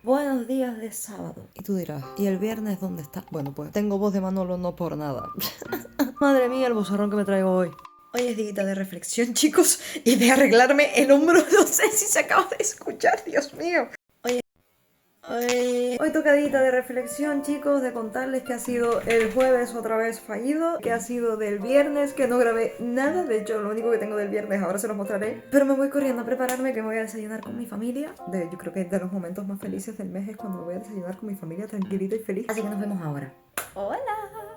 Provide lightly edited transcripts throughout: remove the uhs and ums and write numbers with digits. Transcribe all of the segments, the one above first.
Buenos días de sábado. Y tú dirás, ¿y el viernes dónde está? Bueno, pues tengo voz de Manolo no por nada. Madre mía, el bozarrón que me traigo hoy. Hoy es día de reflexión, chicos, y de arreglarme el hombro. No sé si se acaba de escuchar, Dios mío. Hoy tocadita de reflexión, chicos, de contarles que ha sido el jueves otra vez fallido, que ha sido del viernes, que no grabé nada, de hecho lo único que tengo del viernes ahora se los mostraré, pero me voy corriendo a prepararme que me voy a desayunar con mi familia. Yo creo que de los momentos más felices del mes es cuando me voy a desayunar con mi familia tranquilita y feliz, así que nos vemos ahora. Hola.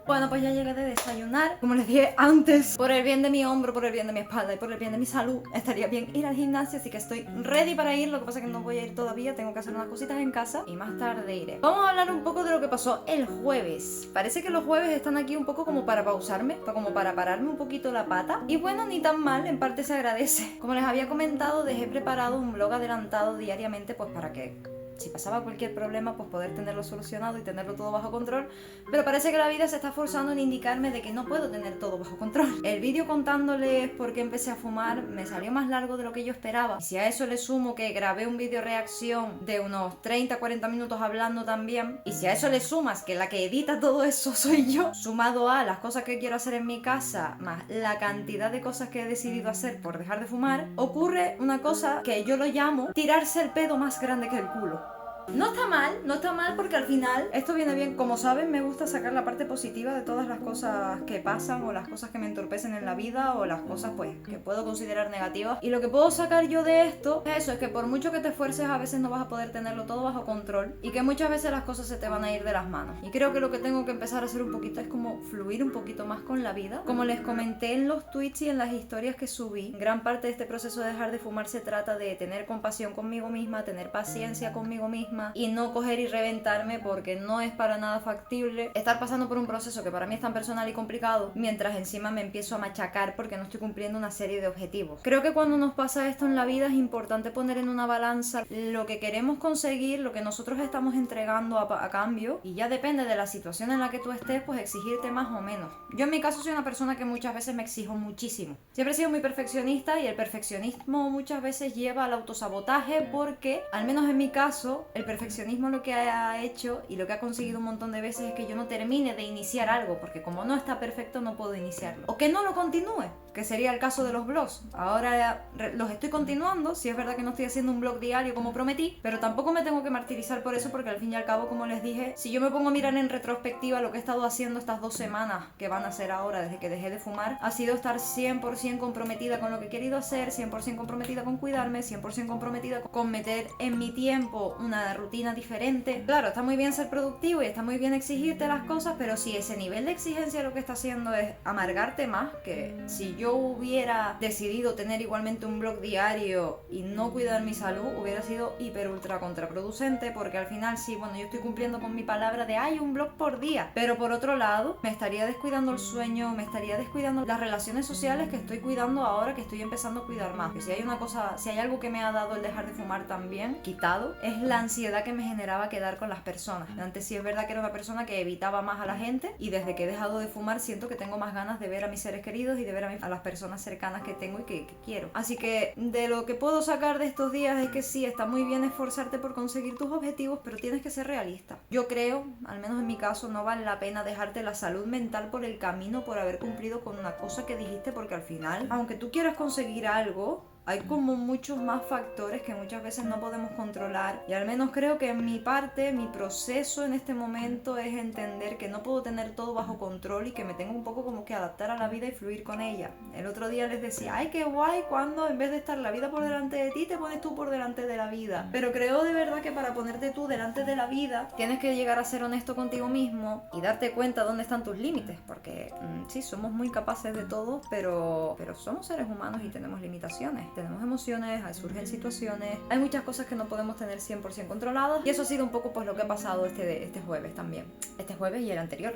Bueno, pues ya llegué de desayunar. Como les dije antes, por el bien de mi hombro, por el bien de mi espalda y por el bien de mi salud, estaría bien ir al gimnasio, así que estoy ready para ir. Lo que pasa es que no voy a ir todavía, tengo que hacer unas cositas en casa y más tarde iré. Vamos a hablar un poco de lo que pasó el jueves. Parece que los jueves están aquí un poco como para pausarme, como para pararme un poquito la pata. Y bueno, ni tan mal, en parte se agradece. Como les había comentado, dejé preparado un vlog adelantado diariamente, pues para que si pasaba cualquier problema, pues poder tenerlo solucionado y tenerlo todo bajo control. Pero parece que la vida se está esforzando en indicarme de que no puedo tener todo bajo control. El vídeo contándoles por qué empecé a fumar me salió más largo de lo que yo esperaba. Y si a eso le sumo que grabé un vídeo reacción de unos 30-40 minutos hablando también, y si a eso le sumas que la que edita todo eso soy yo, sumado a las cosas que quiero hacer en mi casa, más la cantidad de cosas que he decidido hacer por dejar de fumar, ocurre una cosa que yo lo llamo tirarse el pedo más grande que el culo. No está mal porque al final esto viene bien. Como saben, me gusta sacar la parte positiva de todas las cosas que pasan o las cosas que me entorpecen en la vida o las cosas pues que puedo considerar negativas. Y lo que puedo sacar yo de esto es eso, es que por mucho que te esfuerces a veces no vas a poder tenerlo todo bajo control y que muchas veces las cosas se te van a ir de las manos. Y creo que lo que tengo que empezar a hacer un poquito es como fluir un poquito más con la vida. Como les comenté en los tweets y en las historias que subí, gran parte de este proceso de dejar de fumar se trata de tener compasión conmigo misma, tener paciencia conmigo misma y no coger y reventarme, porque no es para nada factible estar pasando por un proceso que para mí es tan personal y complicado mientras encima me empiezo a machacar porque no estoy cumpliendo una serie de objetivos. Creo que cuando nos pasa esto en la vida es importante poner en una balanza lo que queremos conseguir, lo que nosotros estamos entregando a cambio, y ya depende de la situación en la que tú estés, pues exigirte más o menos. Yo en mi caso soy una persona que muchas veces me exijo muchísimo. Siempre he sido muy perfeccionista y el perfeccionismo muchas veces lleva al autosabotaje, porque al menos en mi caso el perfeccionismo lo que ha hecho y lo que ha conseguido un montón de veces es que yo no termine de iniciar algo, porque como no está perfecto no puedo iniciarlo, o que no lo continúe, que sería el caso de los blogs. Ahora los estoy continuando, sí es verdad que no estoy haciendo un blog diario como prometí, pero tampoco me tengo que martirizar por eso, porque al fin y al cabo, como les dije, si yo me pongo a mirar en retrospectiva lo que he estado haciendo estas 2 semanas que van a ser ahora desde que dejé de fumar, ha sido estar 100% comprometida con lo que he querido hacer, 100% comprometida con cuidarme, 100% comprometida con meter en mi tiempo una rutina diferente. Claro, está muy bien ser productivo y está muy bien exigirte las cosas, pero si ese nivel de exigencia lo que está haciendo es amargarte más, que si yo hubiera decidido tener igualmente un blog diario y no cuidar mi salud, hubiera sido hiper ultra contraproducente, porque al final sí, bueno, yo estoy cumpliendo con mi palabra de hay un blog por día, pero por otro lado me estaría descuidando el sueño, me estaría descuidando las relaciones sociales que estoy cuidando ahora, que estoy empezando a cuidar más. Que si hay una cosa, si hay algo que me ha dado el dejar de fumar también, quitado, es la ansiedad que me generaba quedar con las personas. Antes sí es verdad que era una persona que evitaba más a la gente, y desde que he dejado de fumar siento que tengo más ganas de ver a mis seres queridos y de ver a las personas cercanas que tengo y que quiero. Así que de lo que puedo sacar de estos días es que sí, está muy bien esforzarte por conseguir tus objetivos, pero tienes que ser realista. Yo creo, al menos en mi caso, no vale la pena dejarte la salud mental por el camino por haber cumplido con una cosa que dijiste, porque al final, aunque tú quieras conseguir algo, hay como muchos más factores que muchas veces no podemos controlar, y al menos creo que en mi parte, mi proceso en este momento es entender que no puedo tener todo bajo control y que me tengo un poco como que adaptar a la vida y fluir con ella. El otro día les decía, ay qué guay cuando en vez de estar la vida por delante de ti, te pones tú por delante de la vida. Pero creo de verdad que para ponerte tú delante de la vida tienes que llegar a ser honesto contigo mismo y darte cuenta dónde están tus límites, porque sí, somos muy capaces de todo, pero somos seres humanos y tenemos limitaciones. Tenemos emociones, surgen situaciones, hay muchas cosas que no podemos tener 100% controladas, y eso ha sido un poco pues lo que ha pasado este jueves también. Este jueves y el anterior.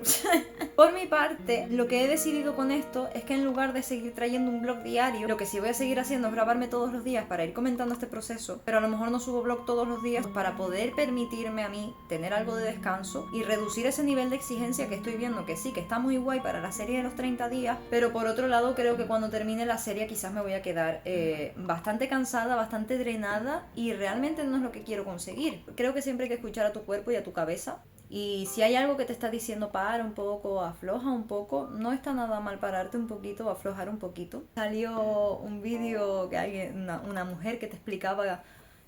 Por mi parte, lo que he decidido con esto es que en lugar de seguir trayendo un blog diario, lo que sí voy a seguir haciendo es grabarme todos los días para ir comentando este proceso, pero a lo mejor no subo blog todos los días para poder permitirme a mí tener algo de descanso y reducir ese nivel de exigencia que estoy viendo, que sí, que está muy guay para la serie de los 30 días, pero por otro lado creo que cuando termine la serie quizás me voy a quedar bastante cansada, bastante drenada y realmente no es lo que quiero conseguir. Creo que siempre hay que escuchar a tu cuerpo y a tu cabeza. Y si hay algo que te está diciendo para un poco, afloja un poco, no está nada mal pararte un poquito o aflojar un poquito. Salió un vídeo que una mujer que te explicaba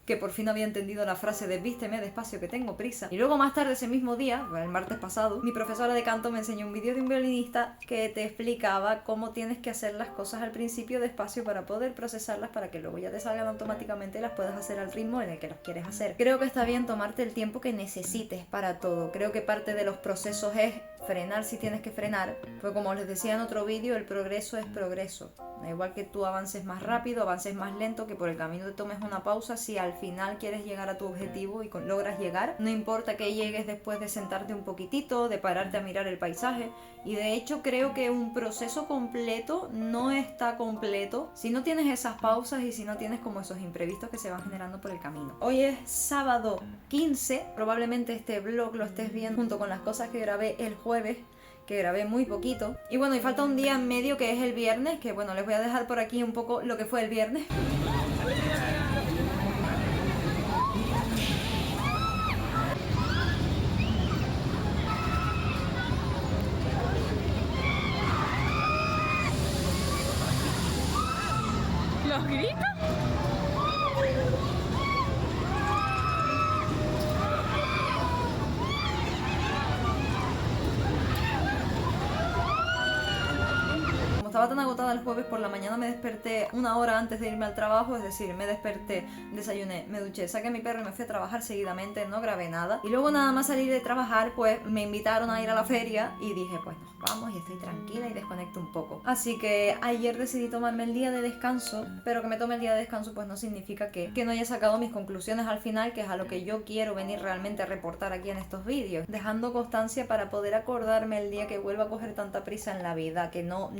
que por fin había entendido la frase de vísteme despacio que tengo prisa. Y luego más tarde ese mismo día, el martes pasado, mi profesora de canto me enseñó un vídeo de un violinista que te explicaba cómo tienes que hacer las cosas al principio despacio para poder procesarlas para que luego ya te salgan automáticamente y las puedas hacer al ritmo en el que las quieres hacer. Creo que está bien tomarte el tiempo que necesites para todo. Creo que parte de los procesos es frenar si tienes que frenar, pues como les decía en otro vídeo, el progreso es progreso. Da igual que tú avances más rápido, avances más lento, que por el camino te tomes una pausa. Si al final quieres llegar a tu objetivo y logras llegar, no importa que llegues después de sentarte un poquitito, de pararte a mirar el paisaje. Y de hecho creo que un proceso completo no está completo si no tienes esas pausas y si no tienes como esos imprevistos que se van generando por el camino. Hoy es sábado 15, probablemente este vlog lo estés viendo junto con las cosas que grabé el jueves, que grabé muy poquito. Y bueno, y falta un día en medio que es el viernes, que bueno, les voy a dejar por aquí un poco lo que fue el viernes. ¿Los gritos? Estaba tan agotada el jueves por la mañana, me desperté una hora antes de irme al trabajo, es decir, me desperté, desayuné, me duché, saqué a mi perro y me fui a trabajar seguidamente, no grabé nada. Y luego nada más salir de trabajar, pues me invitaron a ir a la feria y dije, pues nos vamos y estoy tranquila y desconecto un poco. Así que ayer decidí tomarme el día de descanso, pero que me tome el día de descanso pues no significa que no haya sacado mis conclusiones al final, que es a lo que yo quiero venir realmente a reportar aquí en estos vídeos, dejando constancia para poder acordarme el día que vuelva a coger tanta prisa en la vida, que no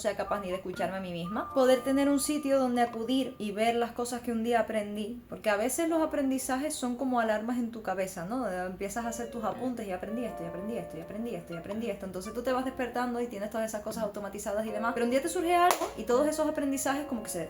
sea capaz ni de escucharme a mí misma, poder tener un sitio donde acudir y ver las cosas que un día aprendí, porque a veces los aprendizajes son como alarmas en tu cabeza, ¿no? Empiezas a hacer tus apuntes y aprendí esto, y aprendí esto, y aprendí esto, y aprendí esto, entonces tú te vas despertando y tienes todas esas cosas automatizadas y demás, pero un día te surge algo y todos esos aprendizajes como que se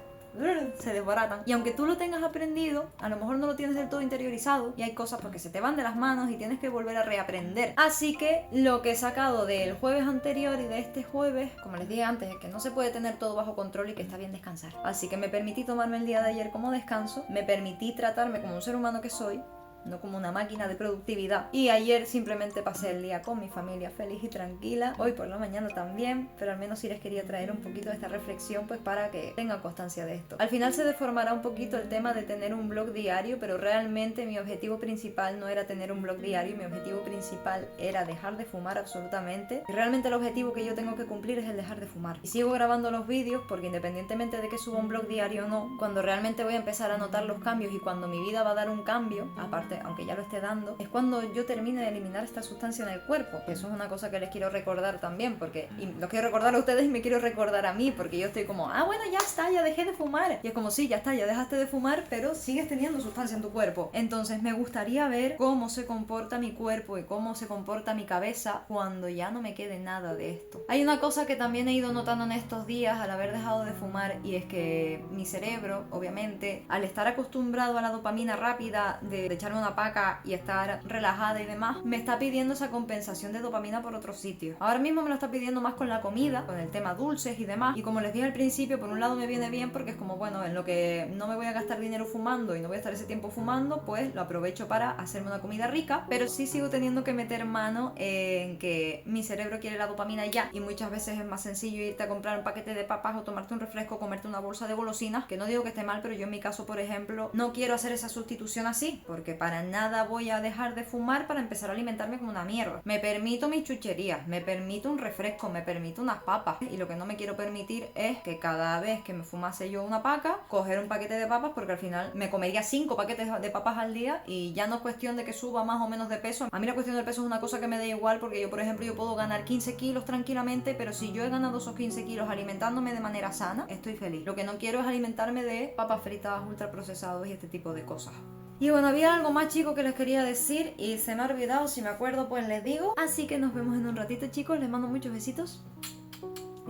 desbaratan. Y aunque tú lo tengas aprendido, a lo mejor no lo tienes del todo interiorizado y hay cosas porque se te van de las manos y tienes que volver a reaprender. Así que lo que he sacado del jueves anterior y de este jueves, como les dije antes, es que no se puede tener todo bajo control y que está bien descansar. Así que me permití tomarme el día de ayer como descanso, me permití tratarme como un ser humano que soy, no como una máquina de productividad. Y ayer simplemente pasé el día con mi familia feliz y tranquila. Hoy por la mañana también, pero al menos sí les quería traer un poquito de esta reflexión pues para que tengan constancia de esto. Al final se deformará un poquito el tema de tener un blog diario, pero realmente mi objetivo principal no era tener un blog diario, mi objetivo principal era dejar de fumar absolutamente. Y realmente el objetivo que yo tengo que cumplir es el dejar de fumar. Y sigo grabando los vídeos porque independientemente de que suba un blog diario o no, cuando realmente voy a empezar a notar los cambios y cuando mi vida va a dar un cambio, aparte aunque ya lo esté dando, es cuando yo termine de eliminar esta sustancia en el cuerpo. Eso es una cosa que les quiero recordar también, porque los quiero recordar a ustedes y me quiero recordar a mí, porque yo estoy como, bueno, ya está, ya dejé de fumar. Y es como, sí, ya está, ya dejaste de fumar, pero sigues teniendo sustancia en tu cuerpo. Entonces me gustaría ver cómo se comporta mi cuerpo y cómo se comporta mi cabeza cuando ya no me quede nada de esto. Hay una cosa que también he ido notando en estos días al haber dejado de fumar, y es que mi cerebro, obviamente, al estar acostumbrado a la dopamina rápida de echarme una paca y estar relajada y demás, me está pidiendo esa compensación de dopamina por otro sitio. Ahora mismo me lo está pidiendo más con la comida, con el tema dulces y demás, y como les dije al principio, por un lado me viene bien porque es como, bueno, en lo que no me voy a gastar dinero fumando y no voy a estar ese tiempo fumando, pues lo aprovecho para hacerme una comida rica, pero sí sigo teniendo que meter mano en que mi cerebro quiere la dopamina ya, y muchas veces es más sencillo irte a comprar un paquete de papas o tomarte un refresco, comerte una bolsa de golosinas, que no digo que esté mal, pero yo en mi caso, por ejemplo, no quiero hacer esa sustitución así, porque para nada voy a dejar de fumar para empezar a alimentarme como una mierda. Me permito mis chucherías, me permito un refresco, me permito unas papas, y lo que no me quiero permitir es que cada vez que me fumase yo una paca, coger un paquete de papas, porque al final me comería 5 paquetes de papas al día y ya no es cuestión de que suba más o menos de peso. A mí la cuestión del peso es una cosa que me da igual, porque yo, por ejemplo, yo puedo ganar 15 kilos tranquilamente, pero si yo he ganado esos 15 kilos alimentándome de manera sana, estoy feliz. Lo que no quiero es alimentarme de papas fritas, ultraprocesados y este tipo de cosas. Y bueno, había algo más, chicos, que les quería decir y se me ha olvidado. Si me acuerdo pues les digo. Así que nos vemos en un ratito, chicos. Les mando muchos besitos.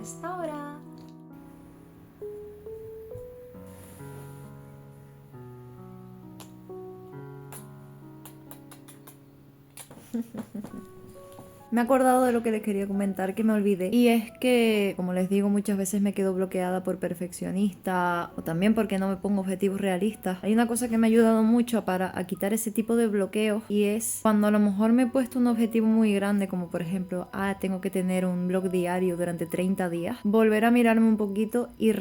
Hasta ahora. Me he acordado de lo que les quería comentar que me olvidé, y es que, como les digo, muchas veces me quedo bloqueada por perfeccionista o también porque no me pongo objetivos realistas. Hay una cosa que me ha ayudado mucho a quitar ese tipo de bloqueos, y es cuando a lo mejor me he puesto un objetivo muy grande, como por ejemplo, tengo que tener un blog diario durante 30 días, volver a mirarme un poquito y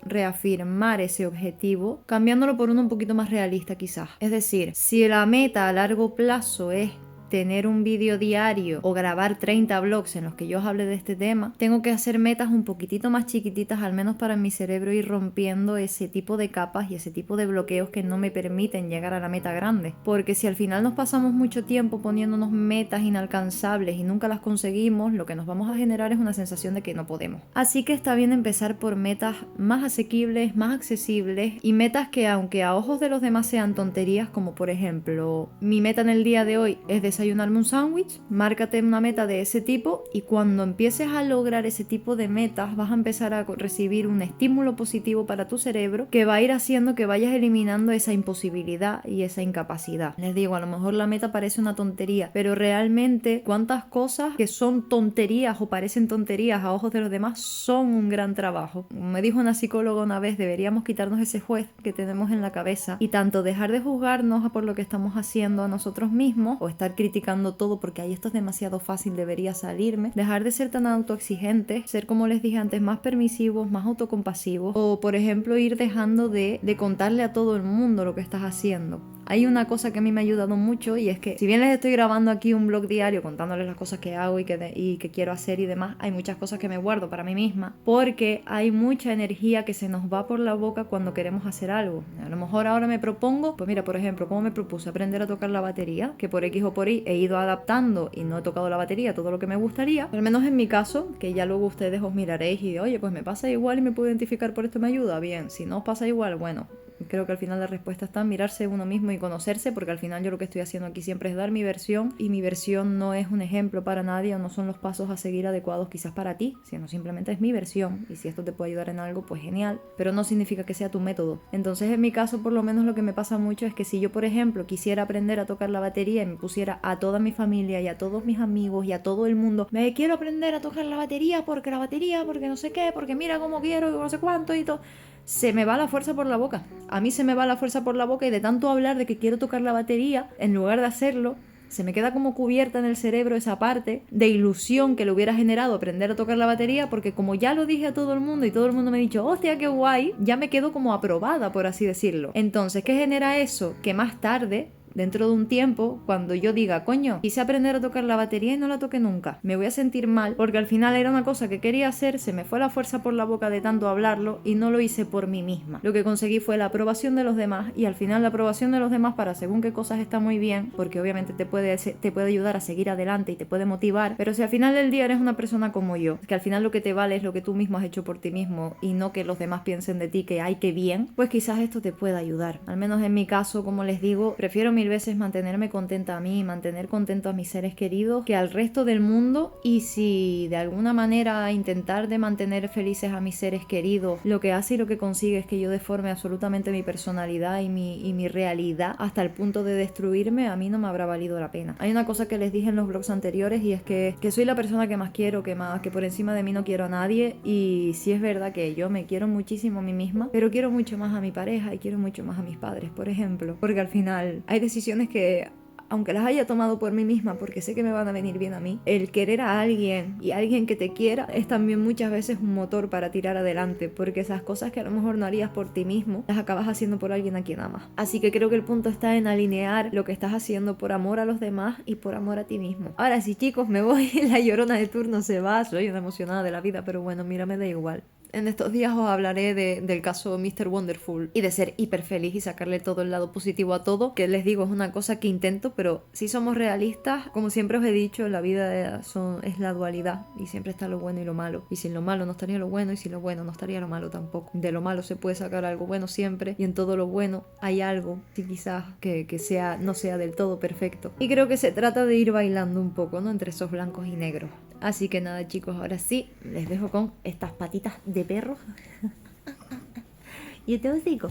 reafirmar ese objetivo, cambiándolo por uno un poquito más realista quizás. Es decir, si la meta a largo plazo es tener un vídeo diario o grabar 30 vlogs en los que yo os hable de este tema, tengo que hacer metas un poquitito más chiquititas, al menos para mi cerebro, ir rompiendo ese tipo de capas y ese tipo de bloqueos que no me permiten llegar a la meta grande. Porque si al final nos pasamos mucho tiempo poniéndonos metas inalcanzables y nunca las conseguimos, lo que nos vamos a generar es una sensación de que no podemos. Así que está bien empezar por metas más asequibles, más accesibles, y metas que, aunque a ojos de los demás sean tonterías, como por ejemplo, mi meta en el día de hoy es desayunarme un sándwich, márcate una meta de ese tipo, y cuando empieces a lograr ese tipo de metas vas a empezar a recibir un estímulo positivo para tu cerebro que va a ir haciendo que vayas eliminando esa imposibilidad y esa incapacidad. Les digo, a lo mejor la meta parece una tontería, pero realmente cuántas cosas que son tonterías o parecen tonterías a ojos de los demás son un gran trabajo. Me dijo una psicóloga una vez, deberíamos quitarnos ese juez que tenemos en la cabeza y tanto dejar de juzgarnos por lo que estamos haciendo a nosotros mismos, o estar criticando todo porque ahí esto es demasiado fácil, debería salirme, dejar de ser tan autoexigentes, ser, como les dije antes, más permisivos, más autocompasivos, o por ejemplo ir dejando de contarle a todo el mundo lo que estás haciendo. Hay una cosa que a mí me ha ayudado mucho, y es que si bien les estoy grabando aquí un blog diario contándoles las cosas que hago y que quiero hacer y demás, hay muchas cosas que me guardo para mí misma, porque hay mucha energía que se nos va por la boca cuando queremos hacer algo. A lo mejor ahora me propongo, pues mira, por ejemplo, como me propuse aprender a tocar la batería, que por X o por Y he ido adaptando y no he tocado la batería todo lo que me gustaría, al menos en mi caso, que ya luego ustedes os miraréis y oye, pues me pasa igual y me puedo identificar por esto, me ayuda, bien, si no os pasa igual, bueno, creo que al final la respuesta está en mirarse uno mismo y conocerse, porque al final yo lo que estoy haciendo aquí siempre es dar mi versión, y mi versión no es un ejemplo para nadie o no son los pasos a seguir adecuados quizás para ti, sino simplemente es mi versión, y si esto te puede ayudar en algo, pues genial, pero no significa que sea tu método. Entonces en mi caso, por lo menos, lo que me pasa mucho es que si yo, por ejemplo, quisiera aprender a tocar la batería y me pusiera a toda mi familia y a todos mis amigos y a todo el mundo, me quiero aprender a tocar la batería porque no sé qué, porque mira cómo quiero y no sé cuánto y todo, se me va la fuerza por la boca. A mí se me va la fuerza por la boca, y de tanto hablar de que quiero tocar la batería, en lugar de hacerlo, se me queda como cubierta en el cerebro esa parte de ilusión que le hubiera generado aprender a tocar la batería, porque como ya lo dije a todo el mundo y todo el mundo me ha dicho, hostia, qué guay, ya me quedo como aprobada, por así decirlo. Entonces, ¿qué genera eso? Que más tarde, dentro de un tiempo, cuando yo diga, coño, quise aprender a tocar la batería y no la toqué nunca, me voy a sentir mal, porque al final era una cosa que quería hacer, se me fue la fuerza por la boca de tanto hablarlo y no lo hice por mí misma. Lo que conseguí fue la aprobación de los demás, y al final la aprobación de los demás para según qué cosas está muy bien, porque obviamente te puede ayudar a seguir adelante y te puede motivar, pero si al final del día eres una persona como yo, que al final lo que te vale es lo que tú mismo has hecho por ti mismo y no que los demás piensen de ti que ay, qué bien, pues quizás esto te pueda ayudar. Al menos en mi caso, como les digo, prefiero mil veces mantenerme contenta a mí y mantener contento a mis seres queridos que al resto del mundo, y si de alguna manera intentar de mantener felices a mis seres queridos lo que hace y lo que consigue es que yo deforme absolutamente mi personalidad y mi realidad hasta el punto de destruirme, a mí no me habrá valido la pena. Hay una cosa que les dije en los vlogs anteriores, y es que soy la persona que más quiero, que por encima de mí no quiero a nadie, y sí es verdad que yo me quiero muchísimo a mí misma, pero quiero mucho más a mi pareja y quiero mucho más a mis padres, por ejemplo, porque al final hay decisiones que, aunque las haya tomado por mí misma porque sé que me van a venir bien a mí, el querer a alguien y alguien que te quiera es también muchas veces un motor para tirar adelante, porque esas cosas que a lo mejor no harías por ti mismo las acabas haciendo por alguien a quien amas. Así que creo que el punto está en alinear lo que estás haciendo por amor a los demás y por amor a ti mismo. Ahora sí, chicos, me voy, la llorona de turno se va, soy una emocionada de la vida, pero bueno, mira, me da igual. En estos días os hablaré del caso Mr. Wonderful y de ser hiper feliz y sacarle todo el lado positivo a todo, que les digo es una cosa que intento, pero si somos realistas, como siempre os he dicho, la vida es la dualidad y siempre está lo bueno y lo malo, y sin lo malo no estaría lo bueno y sin lo bueno no estaría lo malo tampoco. De lo malo se puede sacar algo bueno siempre, y en todo lo bueno hay algo que quizás que no sea del todo perfecto, y creo que se trata de ir bailando un poco, ¿no?, entre esos blancos y negros. Así que nada, chicos, ahora sí les dejo con estas patitas de perro y te os digo